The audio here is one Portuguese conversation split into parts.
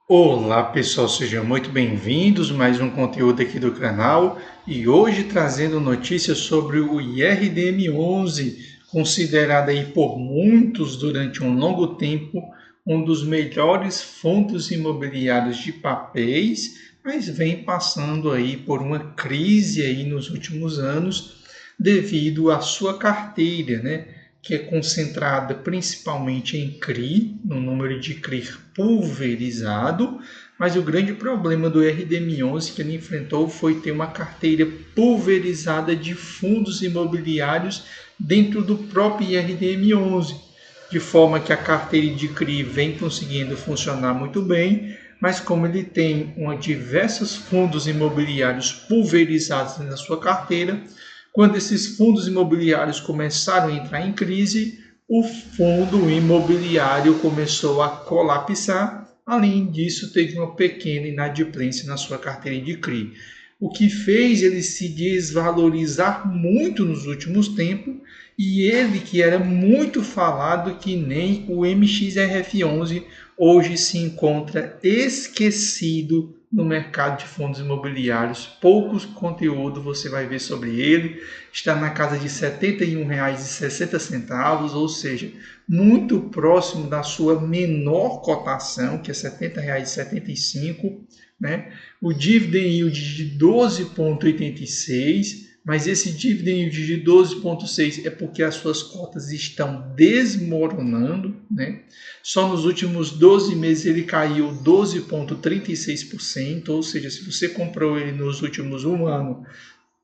Olá pessoal, sejam muito bem-vindos a mais um conteúdo aqui do canal e hoje trazendo notícias sobre o IRDM11, considerado aí por muitos durante um longo tempo um dos melhores fundos imobiliários de papéis, mas vem passando aí por uma crise aí nos últimos anos devido à sua carteira, né? Que é concentrada principalmente em CRI, no número de CRI pulverizado, mas o grande problema do RDM11 que ele enfrentou foi ter uma carteira pulverizada de fundos imobiliários dentro do próprio IRDM11, de forma que a carteira de CRI vem conseguindo funcionar muito bem, mas como ele tem diversos fundos imobiliários pulverizados na sua carteira, quando esses fundos imobiliários começaram a entrar em crise, o fundo imobiliário começou a colapsar. Além disso, teve uma pequena inadimplência na sua carteira de CRI, o que fez ele se desvalorizar muito nos últimos tempos, e ele que era muito falado que nem o MXRF11 hoje se encontra esquecido no mercado de fundos imobiliários. Poucos conteúdo você vai ver sobre ele. Está na casa de R$ 71,60, ou seja, muito próximo da sua menor cotação, que é R$ 70,75, né? O dividend yield de 12,86, mas esse dividend yield de 12,6 é porque as suas cotas estão desmoronando, né? Só nos últimos 12 meses ele caiu 12,36%, ou seja, se você comprou ele nos últimos um ano,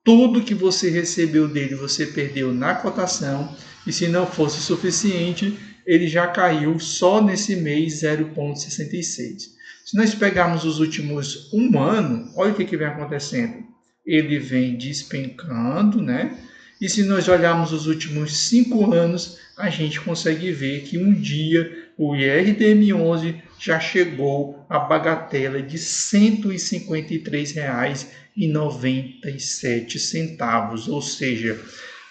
tudo que você recebeu dele você perdeu na cotação, e se não fosse suficiente, ele já caiu só nesse mês 0,66. Se nós pegarmos os últimos um ano, olha o que vem acontecendo. Ele vem despencando, né? E se nós olharmos os últimos 5 anos, a gente consegue ver que um dia o IRDM11 já chegou à bagatela de R$ 153,97, ou seja,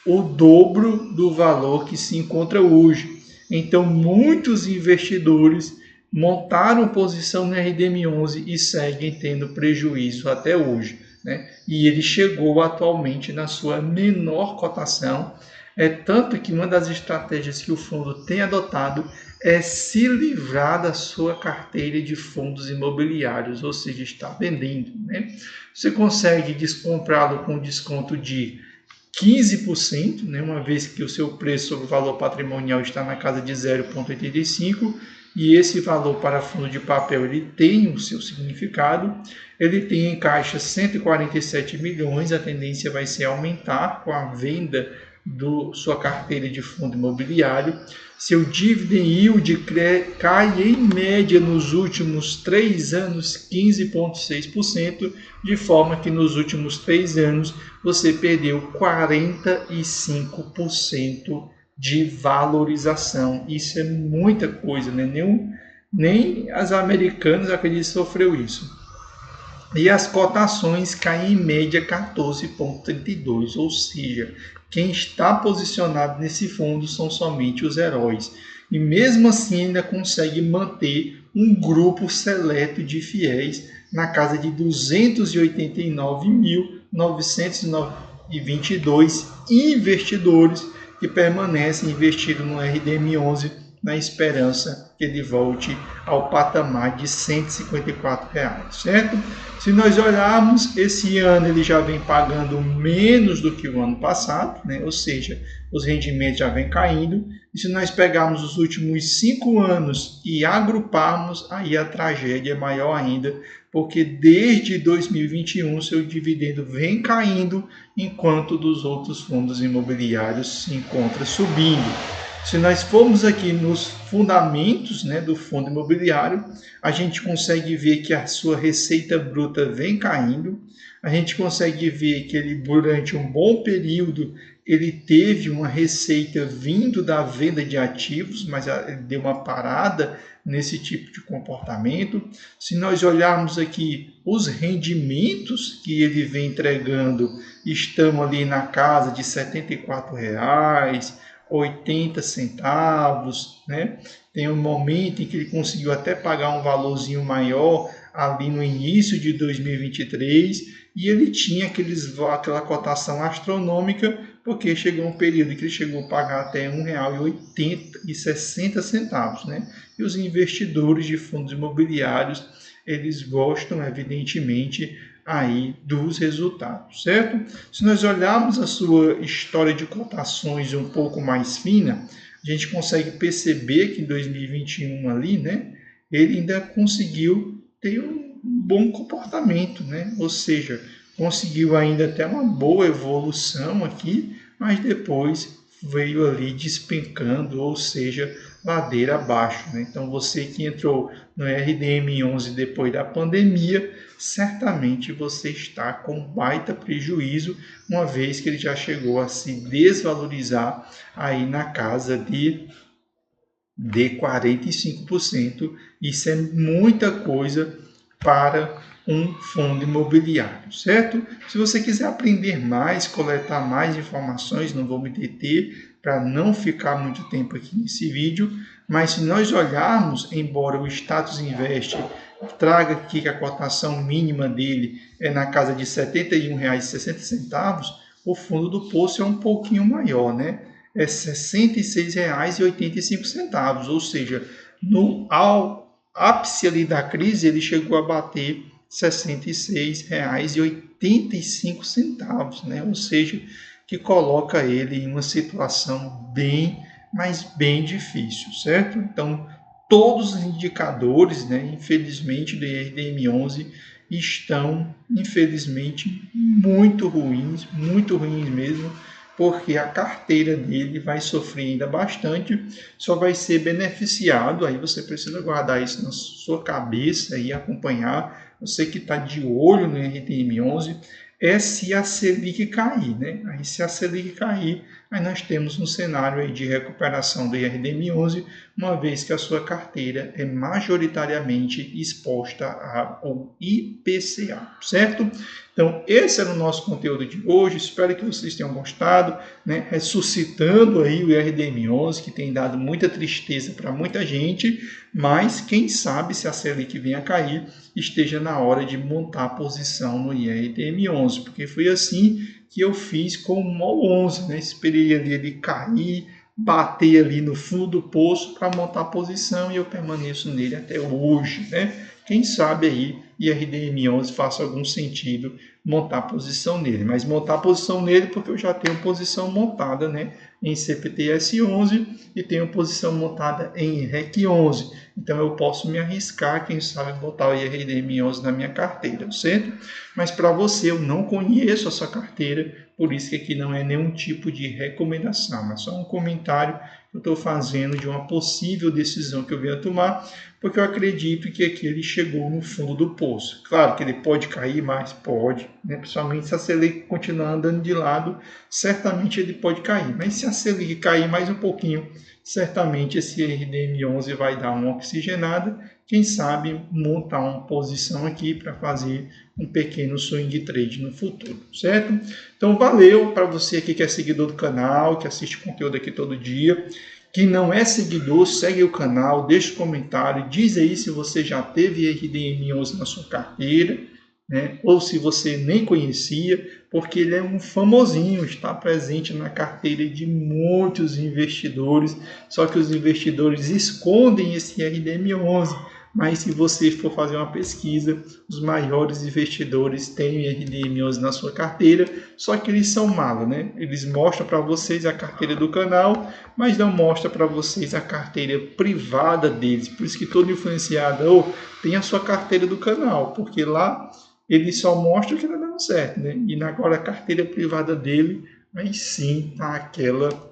o dobro do valor que se encontra hoje. Então, muitos investidores montaram posição no RDM11 e seguem tendo prejuízo até hoje, né? E ele chegou atualmente na sua menor cotação. É tanto que uma das estratégias que o fundo tem adotado é se livrar da sua carteira de fundos imobiliários, ou seja, está vendendo, né? Você consegue comprá-lo com desconto de 15%, né, uma vez que o seu preço sobre o valor patrimonial está na casa de 0,85, e esse valor para fundo de papel ele tem o seu significado. Ele tem em caixa 147 milhões, a tendência vai ser aumentar com a venda da sua carteira de fundo imobiliário. Seu dividend yield cai em média nos últimos 3 anos 15,6%, de forma que nos últimos 3 anos você perdeu 45% de valorização. Isso é muita coisa, né? Nem as americanas acreditam que sofreu isso. E as cotações caem em média 14,32, ou seja, quem está posicionado nesse fundo são somente os heróis. E mesmo assim ainda consegue manter um grupo seleto de fiéis na casa de 289.922 investidores que permanecem investidos no RDM11 na esperança que ele volte ao patamar de R$ 154, certo? Se nós olharmos, esse ano ele já vem pagando menos do que o ano passado, né? Ou seja, os rendimentos já vêm caindo. E se nós pegarmos os últimos 5 anos e agruparmos, aí a tragédia é maior ainda, porque desde 2021 seu dividendo vem caindo, enquanto dos outros fundos imobiliários se encontra subindo. Se nós formos aqui nos fundamentos, né, do fundo imobiliário, a gente consegue ver que a sua receita bruta vem caindo, a gente consegue ver que ele, durante um bom período, ele teve uma receita vindo da venda de ativos, mas ele deu uma parada nesse tipo de comportamento. Se nós olharmos aqui os rendimentos que ele vem entregando, estão ali na casa de R$ 74, 80 centavos, né? Tem um momento em que ele conseguiu até pagar um valorzinho maior ali no início de 2023 e ele tinha aquela cotação astronômica porque chegou um período que ele chegou a pagar até R$ 1,60, né? E os investidores de fundos imobiliários, eles gostam, evidentemente, aí dos resultados, certo? Se nós olharmos a sua história de cotações um pouco mais fina, a gente consegue perceber que em 2021 ali, né, ele ainda conseguiu ter um bom comportamento, né? Ou seja, conseguiu ainda ter uma boa evolução aqui, mas depois veio ali despencando, ou seja, ladeira abaixo, né? Então você que entrou no RDM11 depois da pandemia, certamente você está com baita prejuízo, uma vez que ele já chegou a se desvalorizar aí na casa de 45%. Isso é muita coisa para um fundo imobiliário, certo? Se você quiser aprender mais, coletar mais informações, não vou me deter para não ficar muito tempo aqui nesse vídeo, mas se nós olharmos, embora o Status Invest traga aqui que a cotação mínima dele é na casa de R$ 71,60, o fundo do Poço é um pouquinho maior, né? É R$ 66,85, ou seja, no ápice ali da crise ele chegou a bater R$ 66,85, né? Ou seja, que coloca ele em uma situação bem, mas bem difícil, certo? Então, todos os indicadores, né, infelizmente, do IRDM11 estão, infelizmente, muito ruins mesmo, porque a carteira dele vai sofrer ainda bastante, só vai ser beneficiado, aí você precisa guardar isso na sua cabeça e acompanhar, você que está de olho no RDM11, é se a Selic cair, né? Aí se a Selic cair, aí nós temos um cenário aí de recuperação do IRDM11, uma vez que a sua carteira é majoritariamente exposta ao IPCA, certo? Então, esse era o nosso conteúdo de hoje, espero que vocês tenham gostado, né? Ressuscitando aí o IRDM11, que tem dado muita tristeza para muita gente, mas quem sabe se a Selic venha a cair, esteja na hora de montar a posição no IRDM11, porque foi assim que eu fiz com o MOL 11, né? Esperei ali ele cair, bater ali no fundo do poço para montar a posição e eu permaneço nele até hoje, né? Quem sabe aí IRDM11 faça algum sentido montar a posição nele, mas montar a posição nele porque eu já tenho posição montada, né, em CPTS11 e tenho posição montada em REC11, então eu posso me arriscar, quem sabe botar o IRDM11 na minha carteira, certo? Mas para você eu não conheço essa carteira, por isso que aqui não é nenhum tipo de recomendação, é só um comentário que eu estou fazendo de uma possível decisão que eu venho a tomar, porque eu acredito que aqui ele chegou no fundo do poço. Claro que ele pode cair mais, pode, né? Principalmente se a Selic continuar andando de lado, certamente ele pode cair. Mas se a Selic cair mais um pouquinho, certamente esse RDM11 vai dar uma oxigenada. Quem sabe montar uma posição aqui para fazer um pequeno swing trade no futuro, certo? Então valeu para você aqui que é seguidor do canal, que assiste conteúdo aqui todo dia. Quem não é seguidor, segue o canal, deixa um comentário, diz aí se você já teve RDM11 na sua carteira, né? Ou se você nem conhecia, porque ele é um famosinho, está presente na carteira de muitos investidores, só que os investidores escondem esse RDM11. Mas se você for fazer uma pesquisa, os maiores investidores têm RDM11 na sua carteira, só que eles são malos, né? Eles mostram para vocês a carteira do canal, mas não mostram para vocês a carteira privada deles. Por isso que todo influenciador tem a sua carteira do canal, porque lá ele só mostra o que está dando certo, né? E agora a carteira privada dele, aí sim tá aquela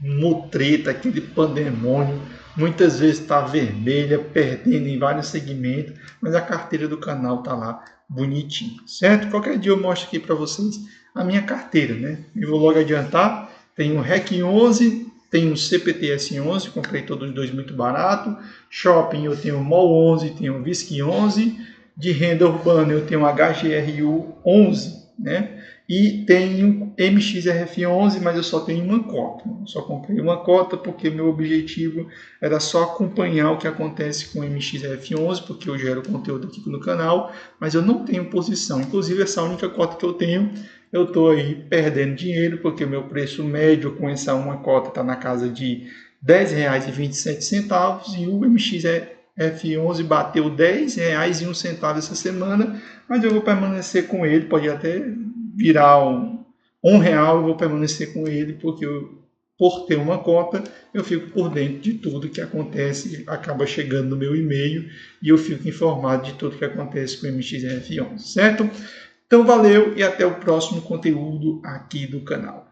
mutreta, aquele pandemônio, muitas vezes está vermelha, perdendo em vários segmentos, mas a carteira do canal está lá bonitinha, certo? Qualquer dia eu mostro aqui para vocês a minha carteira, né? E vou logo adiantar, tem o REC 11, tem o CPTS 11, comprei todos os dois muito barato, Shopping eu tenho o MOL 11, tenho o VISC 11, de renda urbana eu tenho o HGRU 11, né? e tenho MXRF11, mas eu só tenho uma cota. Eu só comprei uma cota porque meu objetivo era só acompanhar o que acontece com o MXRF11, porque eu gero conteúdo aqui no canal, mas eu não tenho posição. Inclusive, essa única cota que eu tenho, eu estou aí perdendo dinheiro, porque o meu preço médio com essa uma cota está na casa de R$10,27 e o MXRF11 bateu R$10,01 essa semana, mas eu vou permanecer com ele, pode até virar um real, eu vou permanecer com ele, porque por ter uma cota, eu fico por dentro de tudo que acontece, acaba chegando no meu e-mail e eu fico informado de tudo que acontece com o MXRF11, certo? Então valeu e até o próximo conteúdo aqui do canal.